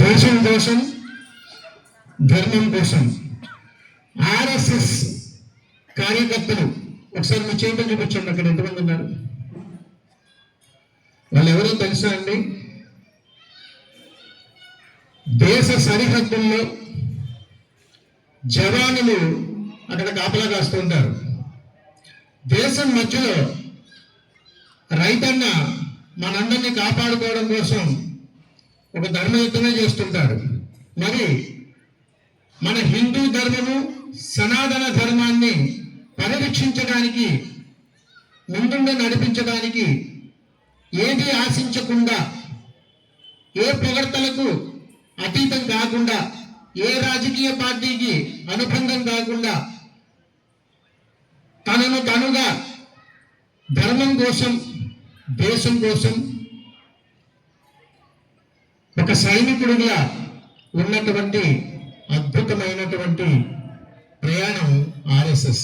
దేశం కోసం, ధర్మం కోసం ఆర్ఎస్ఎస్ కార్యకర్తలు ఒకసారి మీ చేతులు చూపించండి. అక్కడ ఎంతమంది ఉన్నారు? వాళ్ళు ఎవరో తెలుసా అండి? దేశ సరిహద్దుల్లో జవానులు అక్కడ కాపలా కాస్తుంటారు. దేశం మధ్యలో రైతన్న మనందరినీ కాపాడుకోవడం కోసం ఒక ధర్మయుద్ధమే చేస్తుంటారు. మరి మన హిందూ ధర్మము, సనాతన ధర్మాన్ని పరిరక్షించడానికి, ముందుండి నడిపించడానికి ఏది ఆశించకుండా, ఏ పొగడ్తలకు అతీతం కాకుండా, ఏ రాజకీయ పార్టీకి అనుబంధం కాకుండా తనను తనుగా ధర్మం కోసం, దేశం కోసం ఒక సైనికుడిగా ఉన్నటువంటి అద్భుతమైనటువంటి ప్రయాణం ఆర్ఎస్ఎస్.